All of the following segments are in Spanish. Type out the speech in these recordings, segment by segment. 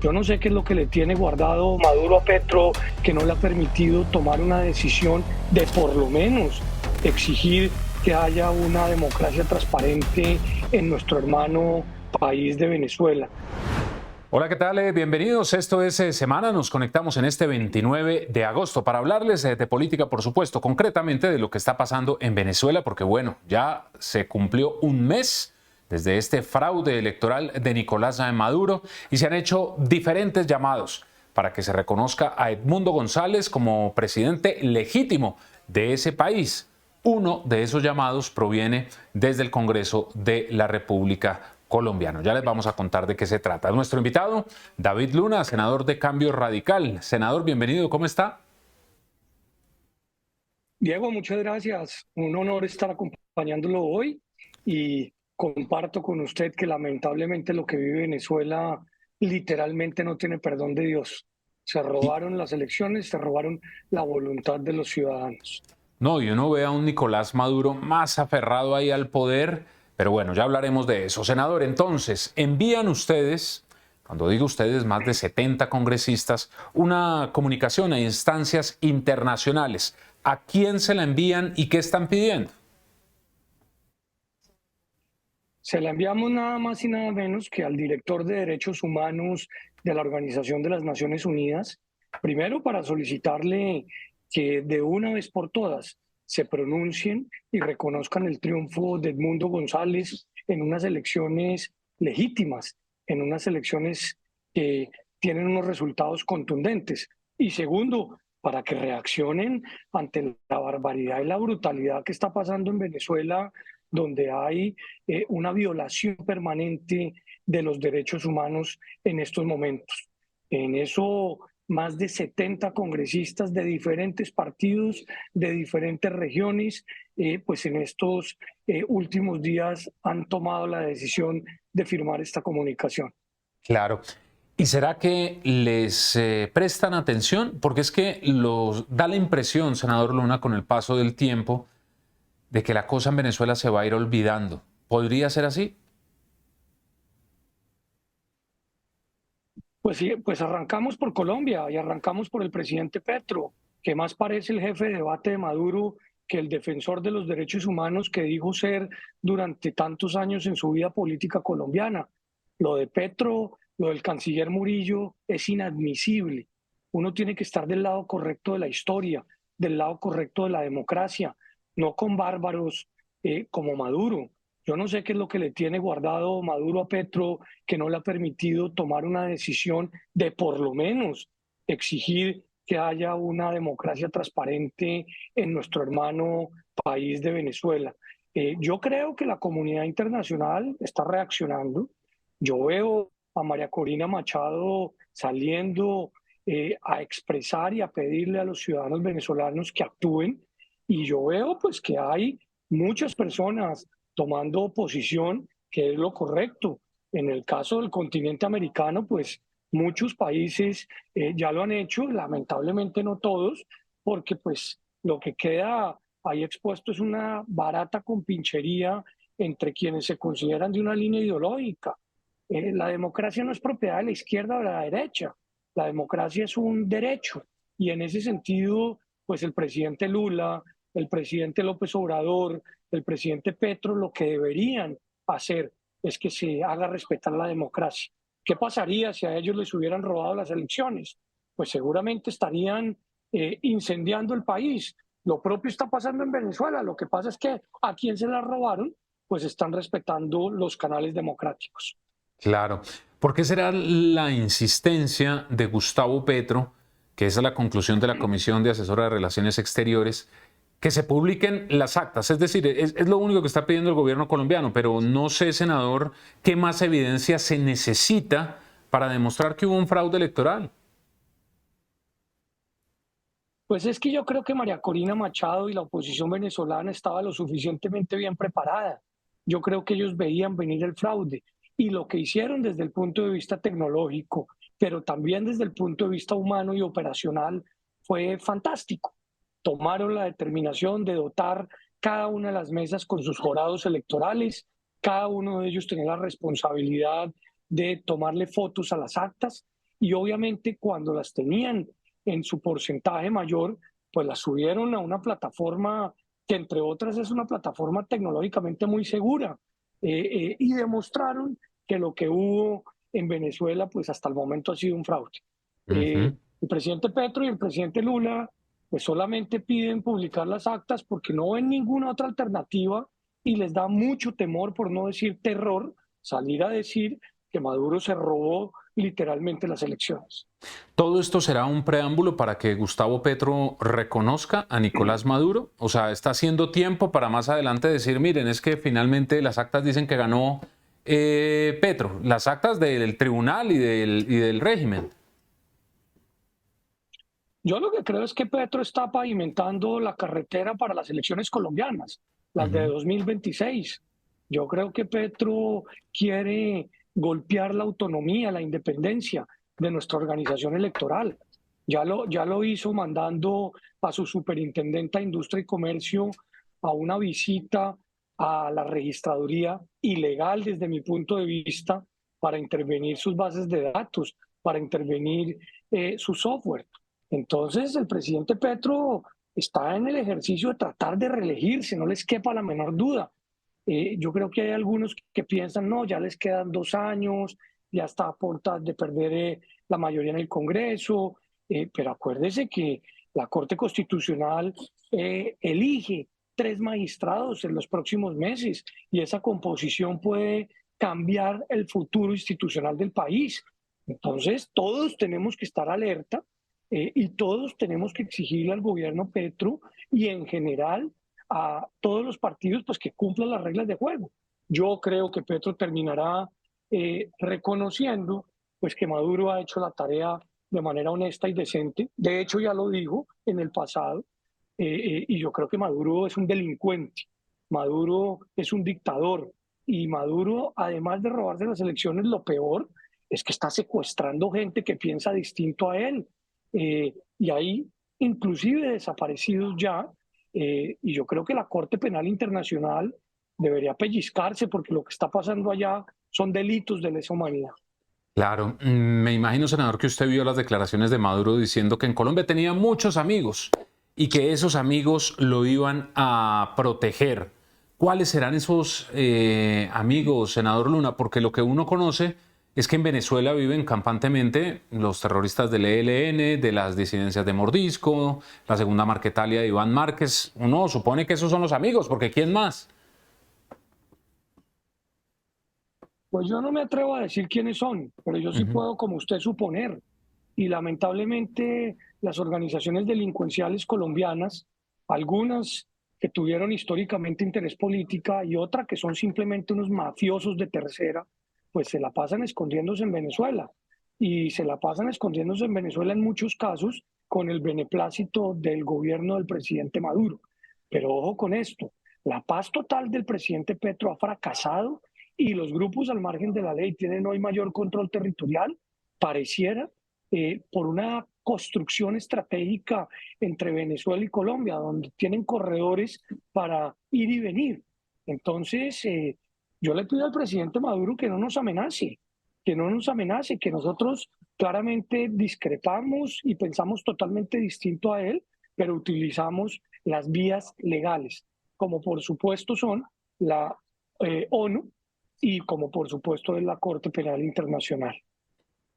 Yo no sé qué es lo que le tiene guardado Maduro a Petro, que no le ha permitido tomar una decisión de por lo menos exigir que haya una democracia transparente en nuestro hermano país de Venezuela. Hola, ¿qué tal? Bienvenidos. Esto es Semana. Nos conectamos en este 29 de agosto para hablarles de política, por supuesto, concretamente de lo que está pasando en Venezuela, porque bueno, ya se cumplió un mes desde este fraude electoral de Nicolás Maduro y se han hecho diferentes llamados para que se reconozca a Edmundo González como presidente legítimo de ese país. Uno de esos llamados proviene desde el Congreso de la República Colombiano. Ya les vamos a contar de qué se trata. Nuestro invitado, David Luna, senador de Cambio Radical. Senador, bienvenido, ¿cómo está? Diego, muchas gracias. Un honor estar acompañándolo hoy y comparto con usted que lamentablemente lo que vive Venezuela literalmente no tiene perdón de Dios. Se Y, robaron las elecciones, se robaron la voluntad de los ciudadanos. no, y uno ve a un Nicolás Maduro más aferrado ahí al poder, pero bueno, ya hablaremos de eso. Senador, entonces, envían ustedes, cuando digo ustedes, más de 70 congresistas, una comunicación a instancias internacionales. ¿A quién se la envían y qué están pidiendo? Se la enviamos nada más y nada menos que al director de Derechos Humanos de la Organización de las Naciones Unidas, primero para solicitarle que de una vez por todas se pronuncien y reconozcan el triunfo de Edmundo González en unas elecciones legítimas, en unas elecciones que tienen unos resultados contundentes. Y segundo, para que reaccionen ante la barbaridad y la brutalidad que está pasando en Venezuela, donde hay una violación permanente de los derechos humanos en estos momentos. En eso, más de 70 congresistas de diferentes partidos, de diferentes regiones, pues en estos últimos días han tomado la decisión de firmar esta comunicación. Claro. ¿Y será que les prestan atención? Porque es que da la impresión, senador Luna, con el paso del tiempo, de que la cosa en Venezuela se va a ir olvidando. ¿Podría ser así? Pues sí, pues arrancamos por Colombia y arrancamos por el presidente Petro, que más parece el jefe de debate de Maduro que el defensor de los derechos humanos que dijo ser durante tantos años en su vida política colombiana. Lo de Petro, lo del canciller Murillo es inadmisible. Uno tiene que estar del lado correcto de la historia, del lado correcto de la democracia, no con bárbaros como Maduro. Yo no sé qué es lo que le tiene guardado Maduro a Petro, que no le ha permitido tomar una decisión de por lo menos exigir que haya una democracia transparente en nuestro hermano país de Venezuela. Yo creo que la comunidad internacional está reaccionando. Yo veo a María Corina Machado saliendo a expresar y a pedirle a los ciudadanos venezolanos que actúen, y yo veo pues que hay muchas personas tomando posición, que es lo correcto. En el caso del continente americano, pues muchos países ya lo han hecho, lamentablemente no todos, porque pues lo que queda ahí expuesto es una barata compinchería entre quienes se consideran de una línea ideológica. La democracia no es propiedad de la izquierda o de la derecha, la democracia es un derecho, y en ese sentido, pues el presidente Lula, el presidente López Obrador, el presidente Petro, lo que deberían hacer es que se haga respetar la democracia. ¿Qué pasaría si a ellos les hubieran robado las elecciones? Pues seguramente estarían incendiando el país. Lo propio está pasando en Venezuela. Lo que pasa es que a quien se la robaron, pues están respetando los canales democráticos. Claro. ¿Por qué será la insistencia de Gustavo Petro, que esa es la conclusión de la Comisión de Asesora de Relaciones Exteriores, que se publiquen las actas? Es decir, es lo único que está pidiendo el gobierno colombiano, pero no sé, senador, qué más evidencia se necesita para demostrar que hubo un fraude electoral. Pues es que yo creo que María Corina Machado y la oposición venezolana estaba lo suficientemente bien preparada. Yo creo que ellos veían venir el fraude, y lo que hicieron desde el punto de vista tecnológico, pero también desde el punto de vista humano y operacional, fue fantástico. Tomaron la determinación de dotar cada una de las mesas con sus jurados electorales, cada uno de ellos tenía la responsabilidad de tomarle fotos a las actas, y obviamente cuando las tenían en su porcentaje mayor, pues las subieron a una plataforma que entre otras es una plataforma tecnológicamente muy segura, y demostraron que lo que hubo en Venezuela pues hasta el momento ha sido un fraude. Ujú. El presidente Petro y el presidente Lula pues solamente piden publicar las actas porque no ven ninguna otra alternativa y les da mucho temor, por no decir terror, salir a decir que Maduro se robó literalmente las elecciones. ¿Todo esto será un preámbulo para que Gustavo Petro reconozca a Nicolás Maduro? O sea, ¿está haciendo tiempo para más adelante decir, miren, es que finalmente las actas dicen que ganó Petro, las actas del tribunal y del régimen? Yo lo que creo es que Petro está pavimentando la carretera para las elecciones colombianas, las de Ujú. 2026. Yo creo que Petro quiere golpear la autonomía, la independencia de nuestra organización electoral. Ya lo hizo mandando a su superintendente de Industria y Comercio a una visita a la registraduría ilegal desde mi punto de vista para intervenir sus bases de datos, para intervenir su software. Entonces, el presidente Petro está en el ejercicio de tratar de reelegirse, no les quepa la menor duda. Yo creo que hay algunos que piensan, no, ya les quedan 2 años, ya está a punto de perder la mayoría en el Congreso, pero acuérdese que la Corte Constitucional elige 3 magistrados en los próximos meses y esa composición puede cambiar el futuro institucional del país. Entonces, todos tenemos que estar alerta, y todos tenemos que exigirle al gobierno Petro y en general a todos los partidos pues que cumplan las reglas de juego. Yo creo que Petro terminará reconociendo pues que Maduro ha hecho la tarea de manera honesta y decente. De hecho, ya lo dijo en el pasado, y yo creo que Maduro es un delincuente, Maduro es un dictador, y Maduro, además de robarse las elecciones, lo peor es que está secuestrando gente que piensa distinto a él, y hay inclusive desaparecidos ya, y yo creo que la Corte Penal Internacional debería pellizcarse porque lo que está pasando allá son delitos de lesa humanidad. Claro, me imagino, senador, que usted vio las declaraciones de Maduro diciendo que en Colombia tenía muchos amigos y que esos amigos lo iban a proteger. ¿Cuáles serán esos amigos, senador Luna? Porque lo que uno conoce es que en Venezuela viven campantemente los terroristas del ELN, de las disidencias de Mordisco, la segunda Marquetalia de Iván Márquez. Uno supone que esos son los amigos, porque ¿quién más? Pues yo no me atrevo a decir quiénes son, pero yo sí Ujú. puedo, como usted, suponer. Y lamentablemente las organizaciones delincuenciales colombianas, algunas que tuvieron históricamente interés política y otras que son simplemente unos mafiosos de tercera, pues se la pasan escondiéndose en Venezuela. Y se la pasan escondiéndose en Venezuela en muchos casos con el beneplácito del gobierno del presidente Maduro. Pero ojo con esto, la paz total del presidente Petro ha fracasado y los grupos al margen de la ley tienen hoy mayor control territorial, pareciera, por una construcción estratégica entre Venezuela y Colombia, donde tienen corredores para ir y venir. Entonces, yo le pido al presidente Maduro que no nos amenace, que no nos amenace, que nosotros claramente discrepamos y pensamos totalmente distinto a él, pero utilizamos las vías legales, como por supuesto son la ONU y como por supuesto es la Corte Penal Internacional.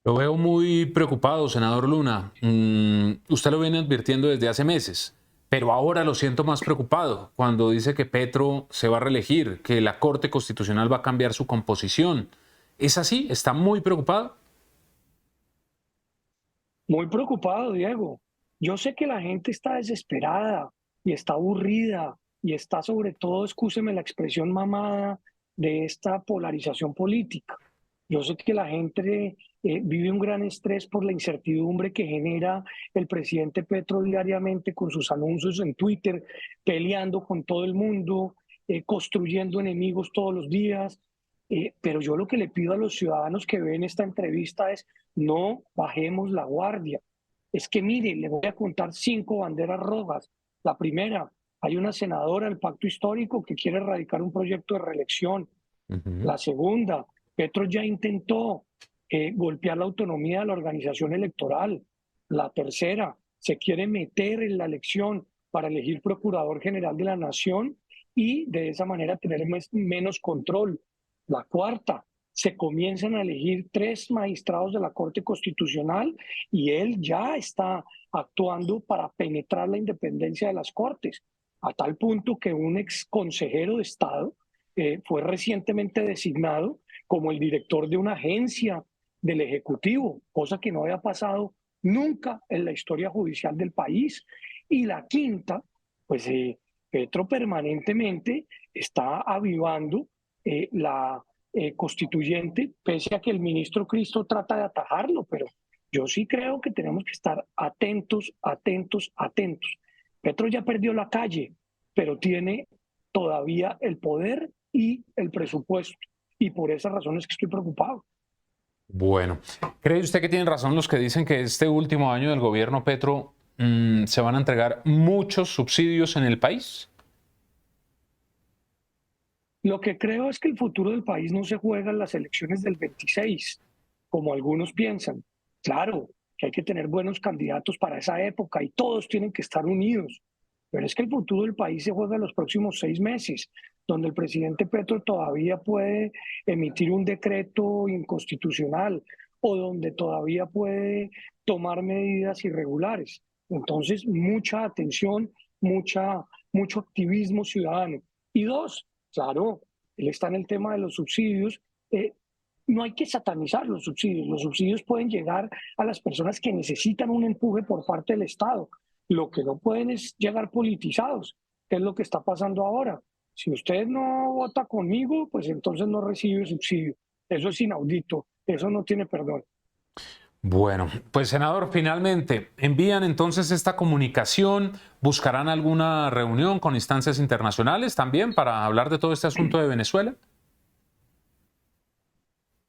Lo veo muy preocupado, senador Luna. Usted lo viene advirtiendo desde hace meses, pero ahora lo siento más preocupado cuando dice que Petro se va a reelegir, que la Corte Constitucional va a cambiar su composición. ¿Es así? ¿Está muy preocupado? Muy preocupado, Diego. Yo sé que la gente está desesperada y está aburrida y está sobre todo, excúseme la expresión mamada, de esta polarización política. Yo sé que la gente vive un gran estrés por la incertidumbre que genera el presidente Petro diariamente con sus anuncios en Twitter, peleando con todo el mundo, construyendo enemigos todos los días. Pero yo lo que le pido a los ciudadanos que ven esta entrevista es no bajemos la guardia. Es que mire, le voy a contar 5 banderas rojas. La primera, hay una senadora del Pacto Histórico que quiere erradicar un proyecto de reelección. Ujú. La segunda, Petro ya intentó golpear la autonomía de la organización electoral. La tercera, se quiere meter en la elección para elegir procurador general de la nación y de esa manera tener menos control. La cuarta, se comienzan a elegir 3 magistrados de la Corte Constitucional y él ya está actuando para penetrar la independencia de las Cortes, a tal punto que un ex consejero de Estado fue recientemente designado como el director de una agencia del Ejecutivo, cosa que no había pasado nunca en la historia judicial del país. Y la quinta, pues Petro permanentemente está avivando la constituyente, pese a que el ministro Cristo trata de atajarlo, pero yo sí creo que tenemos que estar atentos, atentos, atentos. Petro ya perdió la calle, pero tiene todavía el poder y el presupuesto, y por esas razones que estoy preocupado. Bueno, ¿cree usted que tienen razón los que dicen que este último año del gobierno Petro se van a entregar muchos subsidios en el país? Lo que creo es que el futuro del país no se juega en las elecciones del 26, como algunos piensan. Claro que hay que tener buenos candidatos para esa época y todos tienen que estar unidos, pero es que el futuro del país se juega en los próximos 6 meses, donde el presidente Petro todavía puede emitir un decreto inconstitucional o donde todavía puede tomar medidas irregulares. Entonces, mucha atención, mucho activismo ciudadano. Y dos, claro, él está en el tema de los subsidios. No hay que satanizar los subsidios. Los subsidios pueden llegar a las personas que necesitan un empuje por parte del Estado. Lo que no pueden es llegar politizados, que es lo que está pasando ahora. Si usted no vota conmigo, pues entonces no recibe subsidio. Eso es inaudito, eso no tiene perdón. Bueno, pues senador, finalmente, ¿envían entonces esta comunicación? ¿Buscarán alguna reunión con instancias internacionales también para hablar de todo este asunto de Venezuela?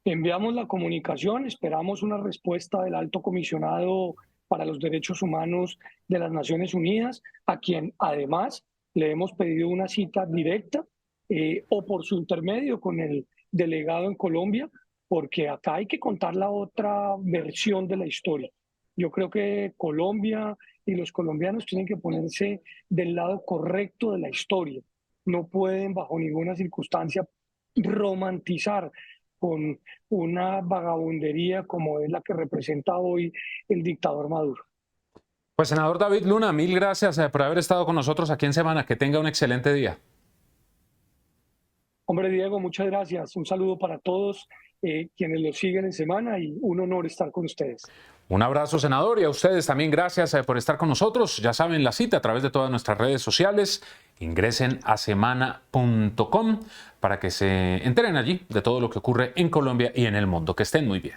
Enviamos la comunicación, esperamos una respuesta del Alto Comisionado para los Derechos Humanos de las Naciones Unidas, a quien además le hemos pedido una cita directa o por su intermedio con el delegado en Colombia, porque acá hay que contar la otra versión de la historia. Yo creo que Colombia y los colombianos tienen que ponerse del lado correcto de la historia. No pueden bajo ninguna circunstancia romantizar con una vagabundería como es la que representa hoy el dictador Maduro. Pues senador David Luna, mil gracias por haber estado con nosotros aquí en Semana. Que tenga un excelente día. Hombre Diego, muchas gracias. Un saludo para todos quienes lo siguen en Semana y un honor estar con ustedes. Un abrazo, senador, y a ustedes también gracias por estar con nosotros. Ya saben, la cita a través de todas nuestras redes sociales. Ingresen a semana.com para que se enteren allí de todo lo que ocurre en Colombia y en el mundo. Que estén muy bien.